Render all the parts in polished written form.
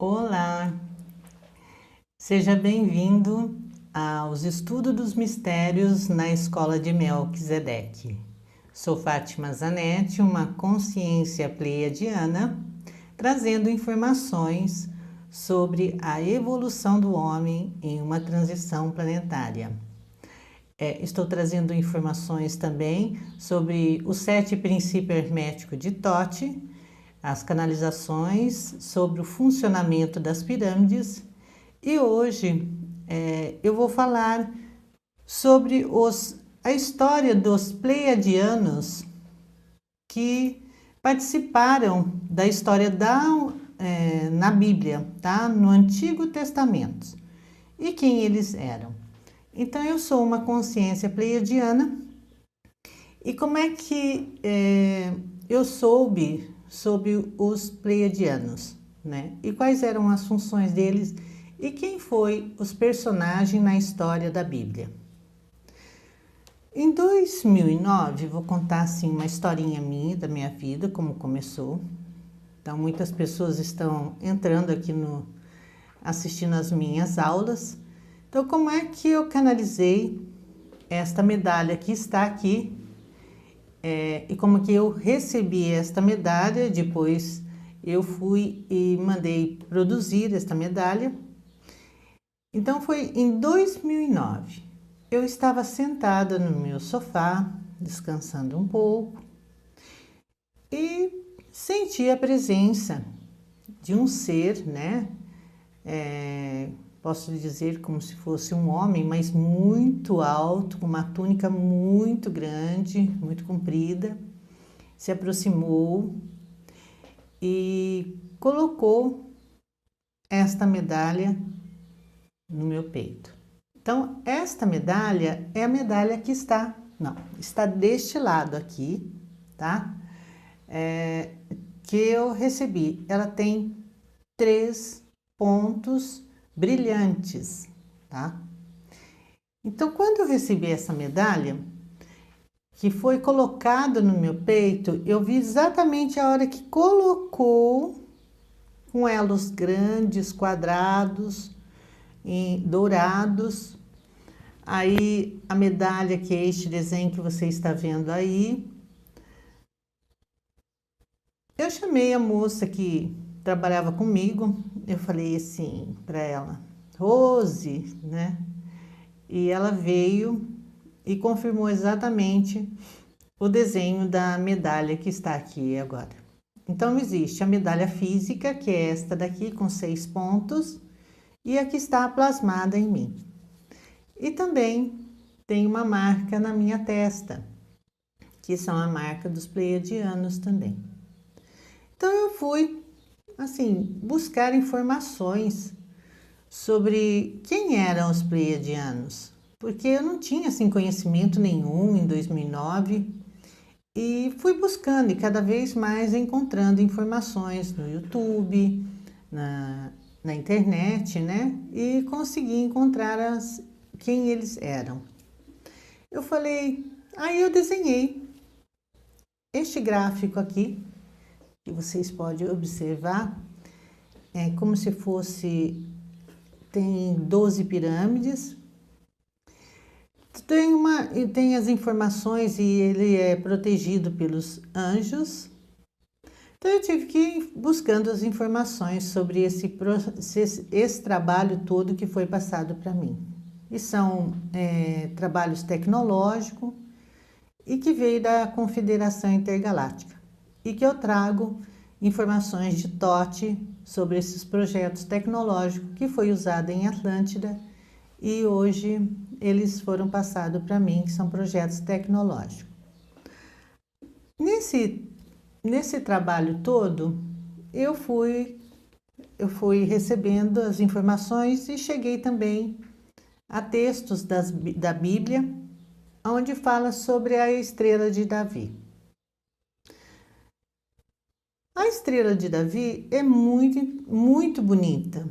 Olá, seja bem-vindo aos Estudos dos Mistérios na Escola de Melquisedeque. Sou Fátima Zanetti, uma consciência pleiadiana, trazendo informações sobre a evolução do homem em uma transição planetária. Estou trazendo informações também sobre os 7 princípios herméticos de Thoth, as canalizações, sobre o funcionamento das pirâmides e hoje eu vou falar sobre a história dos pleiadianos que participaram da história na Bíblia, tá? No Antigo Testamento, e quem eles eram. Então eu sou uma consciência pleiadiana e como é que eu soube sobre os pleiadianos, né? E quais eram as funções deles e quem foi os personagens na história da Bíblia. Em 2009, vou contar assim uma historinha minha, da minha vida, como começou. Então muitas pessoas estão entrando aqui assistindo as minhas aulas. Então como é que eu canalizei esta medalha que está aqui e como que eu recebi esta medalha. Depois eu fui e mandei produzir esta medalha. Então foi em 2009. Eu estava sentada no meu sofá, descansando um pouco, e senti a presença de um ser, né? Posso dizer como se fosse um homem, mas muito alto, com uma túnica muito grande, muito comprida. Se aproximou e colocou esta medalha no meu peito. Então, esta medalha é a medalha que está deste lado aqui, tá? Que eu recebi. Ela tem 3 pontos brilhantes, tá? Então, quando eu recebi essa medalha, que foi colocada no meu peito, eu vi exatamente a hora que colocou, com elos grandes, quadrados, dourados. Aí a medalha, que é este desenho que você está vendo aí. Eu chamei a moça que trabalhava comigo, eu falei assim para ela, Rose, né? E ela veio e confirmou exatamente o desenho da medalha que está aqui agora. Então existe a medalha física, que é esta daqui com 6 pontos, e a que está plasmada em mim. E também tem uma marca na minha testa, que são a marca dos pleiadianos também. Então eu fui, assim, buscar informações sobre quem eram os pleiadianos, porque eu não tinha, assim, conhecimento nenhum em 2009, e fui buscando e cada vez mais encontrando informações no YouTube, na internet, né? E consegui encontrar quem eles eram. Eu falei, aí eu desenhei este gráfico aqui, que vocês podem observar, é como se fosse, tem 12 pirâmides, tem as informações e ele é protegido pelos anjos. Então eu tive que ir buscando as informações sobre esse trabalho todo que foi passado para mim. E são trabalhos tecnológicos e que veio da Confederação Intergaláctica. E que eu trago informações de Thoth sobre esses projetos tecnológicos que foi usado em Atlântida e hoje eles foram passados para mim, que são projetos tecnológicos. Nesse trabalho todo, eu fui recebendo as informações e cheguei também a textos da Bíblia, onde fala sobre a estrela de Davi. A estrela de Davi é muito, muito bonita,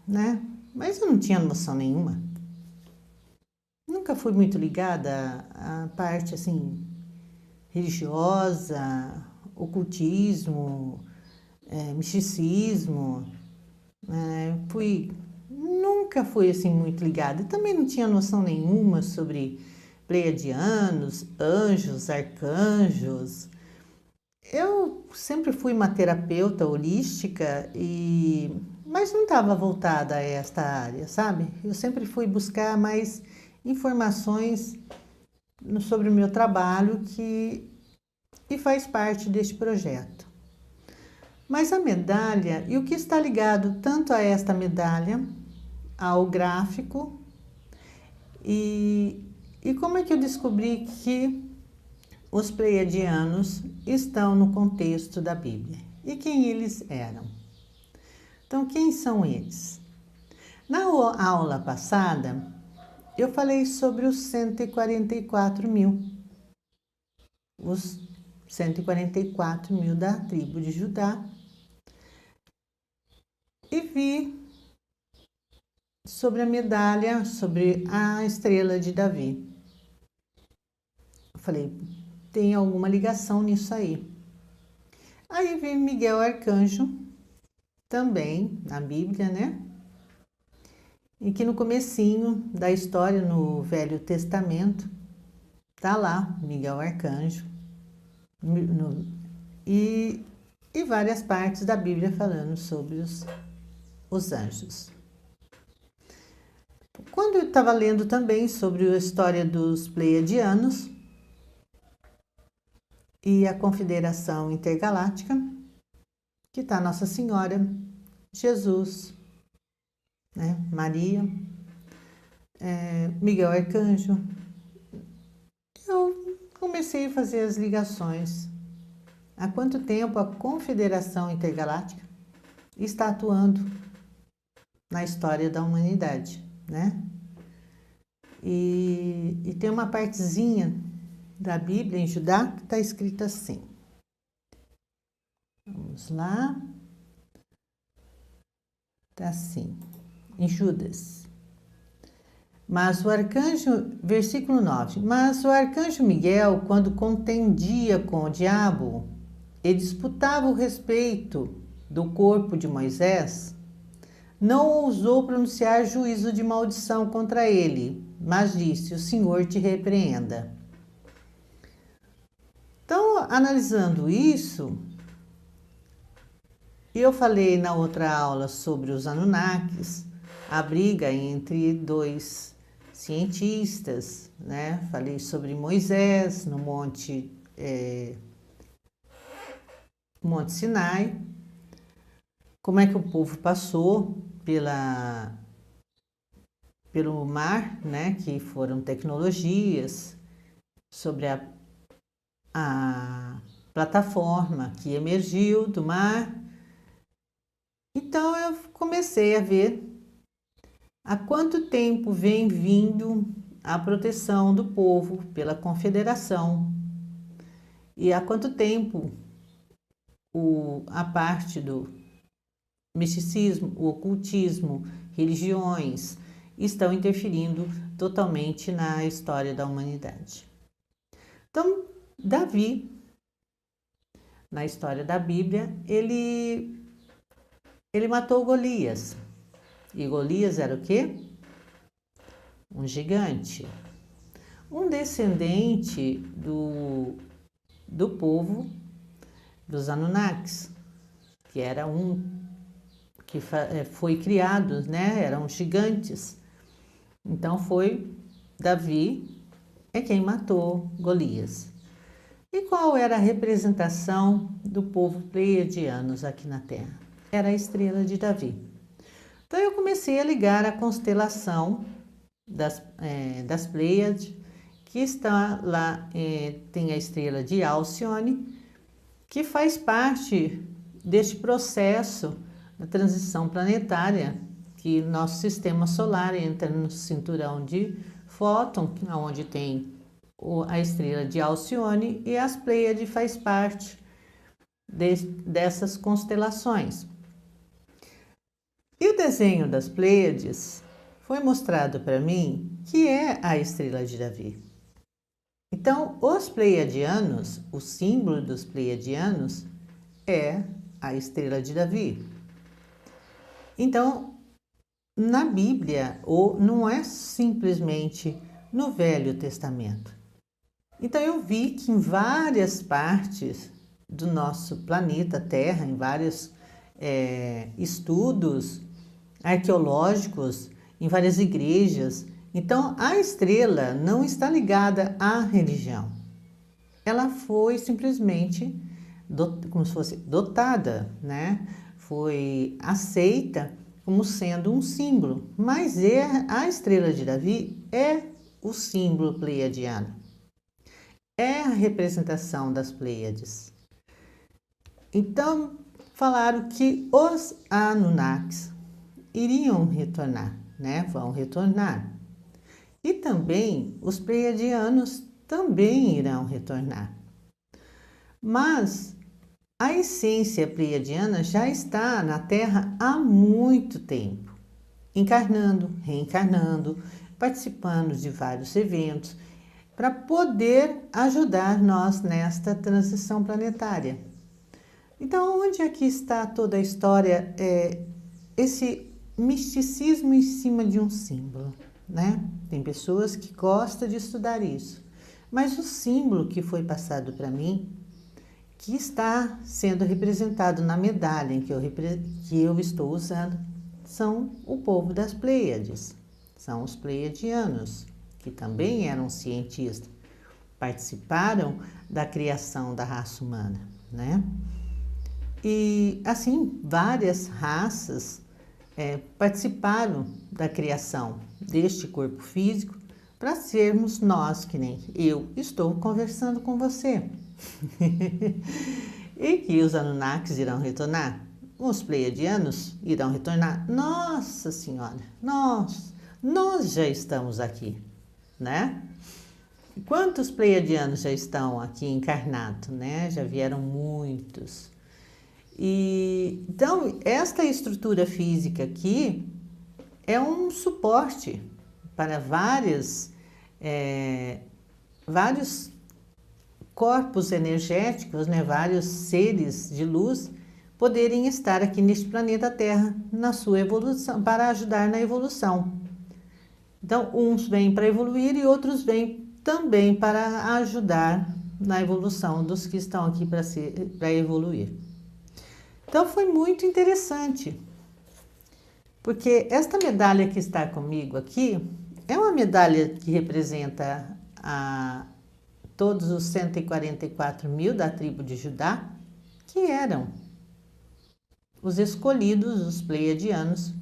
né? Mas eu não tinha noção nenhuma. Nunca fui muito ligada à parte, assim, religiosa, ocultismo, misticismo. Nunca fui assim muito ligada. Também não tinha noção nenhuma sobre pleiadianos, anjos, arcanjos. Eu sempre fui uma terapeuta holística mas não estava voltada a esta área, sabe? Eu sempre fui buscar mais informações sobre o meu trabalho e faz parte deste projeto. Mas a medalha, e o que está ligado tanto a esta medalha, ao gráfico, e como é que eu descobri que os pleiadianos estão no contexto da Bíblia? E quem eles eram? Então, quem são eles? Na aula passada, eu falei sobre os 144 mil. Os 144 mil da tribo de Judá. E vi sobre a medalha, sobre a estrela de Davi. Eu falei, tem alguma ligação nisso aí. Aí vi Miguel Arcanjo, também na Bíblia, né? E que no comecinho da história, no Velho Testamento, tá lá Miguel Arcanjo. E várias partes da Bíblia falando sobre os anjos. Quando eu estava lendo também sobre a história dos pleiadianos e a Confederação Intergaláctica, que está Nossa Senhora, Jesus, né? Maria, Miguel Arcanjo, eu comecei a fazer as ligações. Há quanto tempo a Confederação Intergaláctica está atuando na história da humanidade, né? E tem uma partezinha da Bíblia em Judá que está escrito assim. Vamos lá. Está assim, em Judas. Mas o arcanjo, versículo 9. Mas o arcanjo Miguel, quando contendia com o diabo e disputava o respeito do corpo de Moisés, não ousou pronunciar juízo de maldição contra ele, mas disse: o Senhor te repreenda. Então, analisando isso, eu falei na outra aula sobre os Anunnakis, a briga entre dois cientistas, né? Falei sobre Moisés no Monte Sinai, como é que o povo passou pelo mar, né? Que foram tecnologias, sobre a plataforma que emergiu do mar. Então eu comecei a ver há quanto tempo vem vindo a proteção do povo pela Confederação e há quanto tempo a parte do misticismo, o ocultismo, religiões estão interferindo totalmente na história da humanidade. Então, Davi, na história da Bíblia, ele matou Golias. E Golias era o quê? Um gigante. Um descendente do povo dos Anunnakis, que era que foi criado, né? Eram gigantes. Então foi Davi quem matou Golias. E qual era a representação do povo pleiadianos aqui na Terra? Era a estrela de Davi. Então eu comecei a ligar a constelação das Pleiades, que está lá, tem a estrela de Alcione, que faz parte deste processo da transição planetária, que nosso sistema solar entra no cinturão de Fóton, onde tem a estrela de Alcione, e as Pleiades faz parte dessas constelações. E o desenho das Pleiades foi mostrado para mim que é a estrela de Davi. Então, os pleiadianos, o símbolo dos pleiadianos é a estrela de Davi. Então, na Bíblia, ou não é simplesmente no Velho Testamento. Então eu vi que em várias partes do nosso planeta Terra, em vários estudos arqueológicos, em várias igrejas, então a estrela não está ligada à religião. Ela foi simplesmente como se fosse dotada, né? Foi aceita como sendo um símbolo, mas a estrela de Davi é o símbolo pleiadiano, é a representação das Pleiades. Então, falaram que os Anunnakis iriam retornar, né? Vão retornar. E também os Pleiadianos também irão retornar. Mas a essência pleiadiana já está na Terra há muito tempo, encarnando, reencarnando, participando de vários eventos, para poder ajudar nós nesta transição planetária. Então, onde aqui está toda a história, esse misticismo em cima de um símbolo, né? Tem pessoas que gostam de estudar isso, mas o símbolo que foi passado para mim, que está sendo representado na medalha que eu estou usando, são o povo das Pleiades, são os pleiadianos, que também eram cientistas, participaram da criação da raça humana, né? E assim, várias raças participaram da criação deste corpo físico para sermos nós, que nem eu estou conversando com você. E que os Anunnakis irão retornar, os Pleiadianos irão retornar. Nossa Senhora, nós já estamos aqui, né? Quantos Pleiadianos já estão aqui encarnados, né? Já vieram muitos. E então, esta estrutura física aqui é um suporte para vários corpos energéticos, né, vários seres de luz poderem estar aqui neste planeta Terra na sua evolução, para ajudar na evolução. Então, uns vêm para evoluir e outros vêm também para ajudar na evolução dos que estão aqui para evoluir. Então, foi muito interessante, porque esta medalha que está comigo aqui é uma medalha que representa todos os 144 mil da tribo de Judá, que eram os escolhidos, os pleiadianos,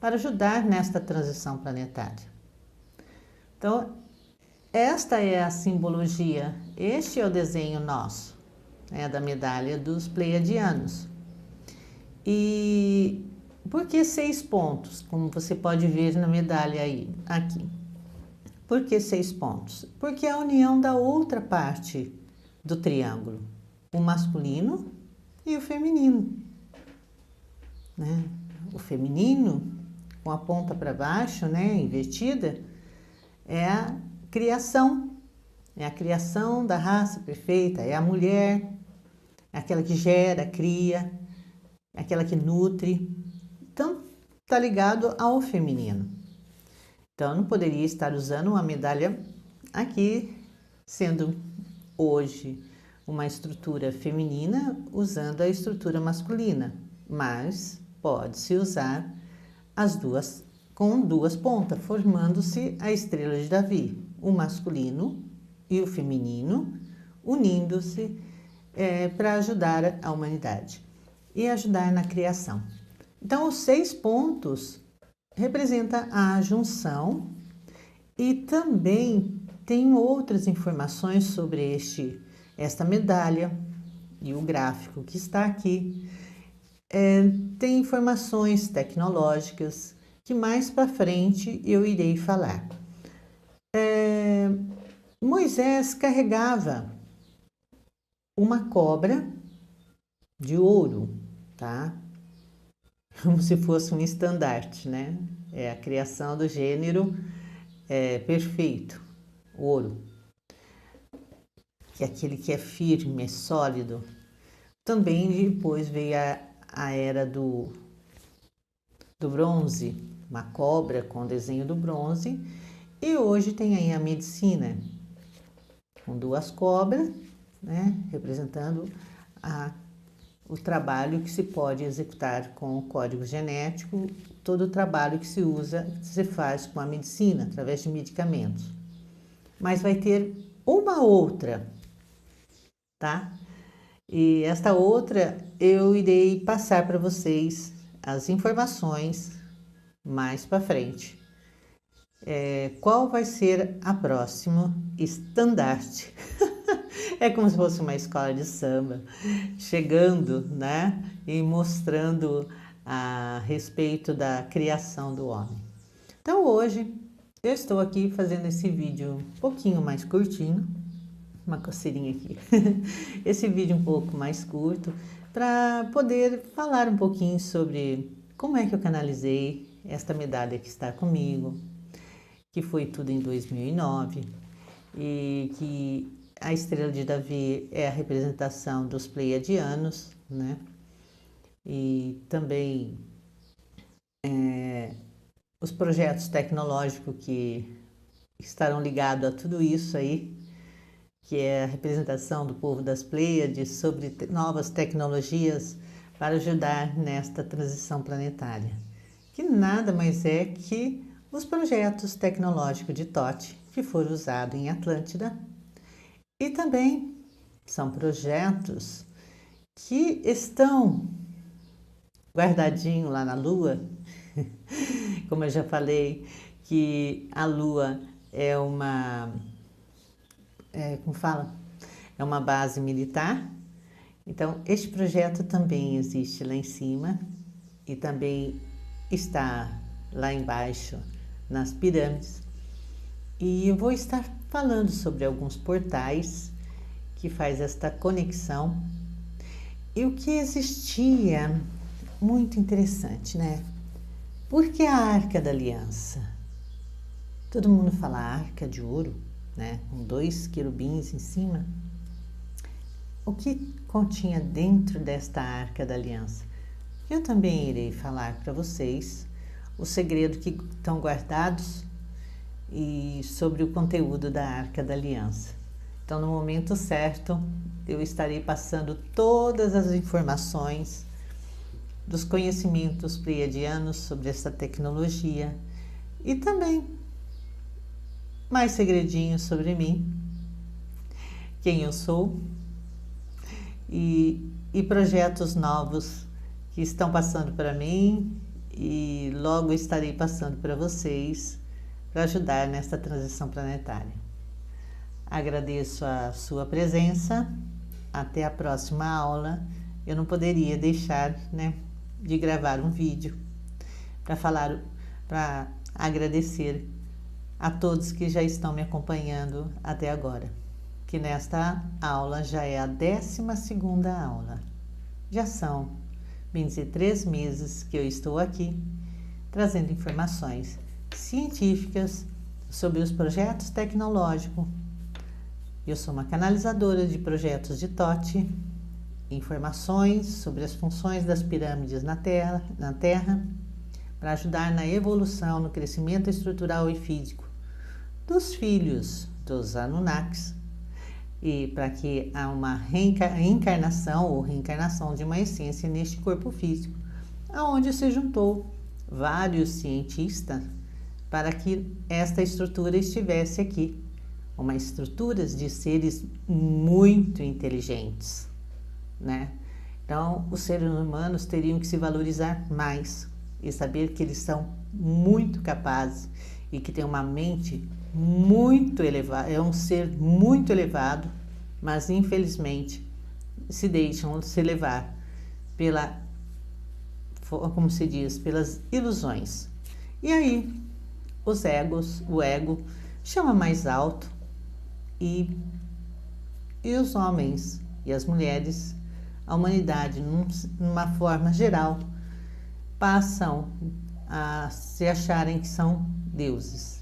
para ajudar nesta transição planetária. Então, esta é a simbologia, este é o desenho nosso, da medalha dos pleiadianos. E por que 6 pontos, como você pode ver na medalha aqui? Por que 6 pontos? Porque é a união da outra parte do triângulo, o masculino e o feminino, né? O feminino, com a ponta para baixo, né, invertida, é a criação da raça perfeita, é a mulher, é aquela que gera, cria, é aquela que nutre. Então, está ligado ao feminino. Então, eu não poderia estar usando uma medalha aqui, sendo hoje uma estrutura feminina, usando a estrutura masculina, mas pode-se usar as duas com 2 pontas, formando-se a estrela de Davi, o masculino e o feminino, unindo-se para ajudar a humanidade e ajudar na criação. Então, os 6 pontos representa a junção e também tem outras informações sobre esta medalha e o gráfico que está aqui. Tem informações tecnológicas que mais para frente eu irei falar. Moisés carregava uma cobra de ouro, tá? Como se fosse um estandarte, né? É a criação do gênero perfeito, ouro, que é aquele que é firme, é sólido. Também depois veio a era do bronze, uma cobra com o desenho do bronze, e hoje tem aí a medicina, com 2 cobras, né, representando o trabalho que se pode executar com o código genético, todo o trabalho que se faz com a medicina, através de medicamentos. Mas vai ter uma outra, tá? E esta outra eu irei passar para vocês as informações mais para frente. Qual vai ser a próxima estandarte? É como se fosse uma escola de samba, chegando, né, e mostrando a respeito da criação do homem. Então hoje eu estou aqui fazendo esse vídeo um pouquinho mais curtinho, uma coceirinha aqui, esse vídeo um pouco mais curto, para poder falar um pouquinho sobre como é que eu canalizei esta medalha que está comigo, que foi tudo em 2009, e que a estrela de Davi é a representação dos pleiadianos, né? E também os projetos tecnológicos que estarão ligados a tudo isso aí, que é a representação do povo das Pleiades sobre novas tecnologias para ajudar nesta transição planetária, que nada mais é que os projetos tecnológicos de Thoth, que foram usados em Atlântida, e também são projetos que estão guardadinhos lá na Lua, como eu já falei, que a Lua é uma, como fala? É uma base militar. Então, este projeto também existe lá em cima e também está lá embaixo nas pirâmides. E eu vou estar falando sobre alguns portais que faz esta conexão e o que existia muito interessante, né? Por que a Arca da Aliança? Todo mundo fala Arca de Ouro, né? Com 2 querubins em cima. O que continha dentro desta Arca da Aliança? Eu também irei falar para vocês os segredos que estão guardados e sobre o conteúdo da Arca da Aliança. Então, no momento certo, eu estarei passando todas as informações dos conhecimentos pleiadianos sobre essa tecnologia e também mais segredinhos sobre mim, quem eu sou e projetos novos que estão passando para mim e logo estarei passando para vocês para ajudar nesta transição planetária. Agradeço a sua presença, até a próxima aula. Eu não poderia deixar, né, de gravar um vídeo para agradecer a todos que já estão me acompanhando até agora, que nesta aula já é a 12ª aula. Já são 23 meses que eu estou aqui trazendo informações científicas sobre os projetos tecnológicos. Eu sou uma canalizadora de projetos de Thoth, informações sobre as funções das pirâmides na Terra, para ajudar na evolução, no crescimento estrutural e físico dos filhos dos Anunnakis, e para que há uma reencarnação ou reencarnação de uma essência neste corpo físico, aonde se juntou vários cientistas para que esta estrutura estivesse aqui, uma estrutura de seres muito inteligentes, né? Então, os seres humanos teriam que se valorizar mais e saber que eles são muito capazes e que têm uma mente muito elevada, é um ser muito elevado, mas infelizmente se deixam se levar pela, como se diz, pelas ilusões. E aí, o ego chama mais alto e os homens e as mulheres, a humanidade, numa forma geral, passam a se acharem que são deuses.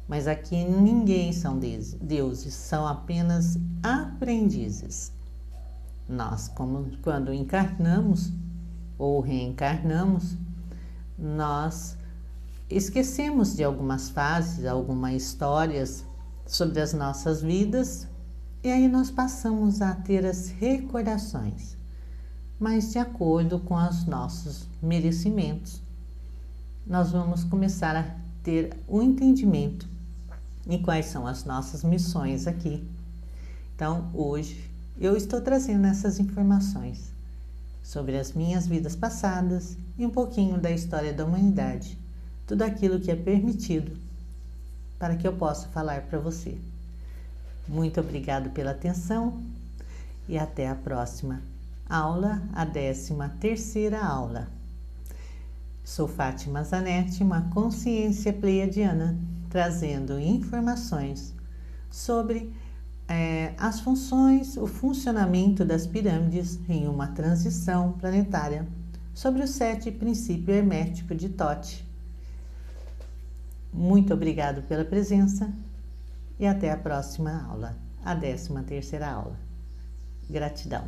Mas aqui ninguém são deuses, são apenas aprendizes. Nós, quando encarnamos ou reencarnamos, nós esquecemos de algumas fases, algumas histórias sobre as nossas vidas, e aí nós passamos a ter as recordações, mas de acordo com os nossos merecimentos. Nós vamos começar a ter o entendimento de quais são as nossas missões aqui. Então, hoje, eu estou trazendo essas informações sobre as minhas vidas passadas e um pouquinho da história da humanidade, tudo aquilo que é permitido para que eu possa falar para você. Muito obrigado pela atenção e até a próxima aula, a 13ª aula. Sou Fátima Zanetti, uma consciência pleiadiana, trazendo informações sobre as funções, o funcionamento das pirâmides em uma transição planetária, sobre os 7 princípios herméticos de Thoth. Muito obrigado pela presença e até a próxima aula, a 13ª aula. Gratidão.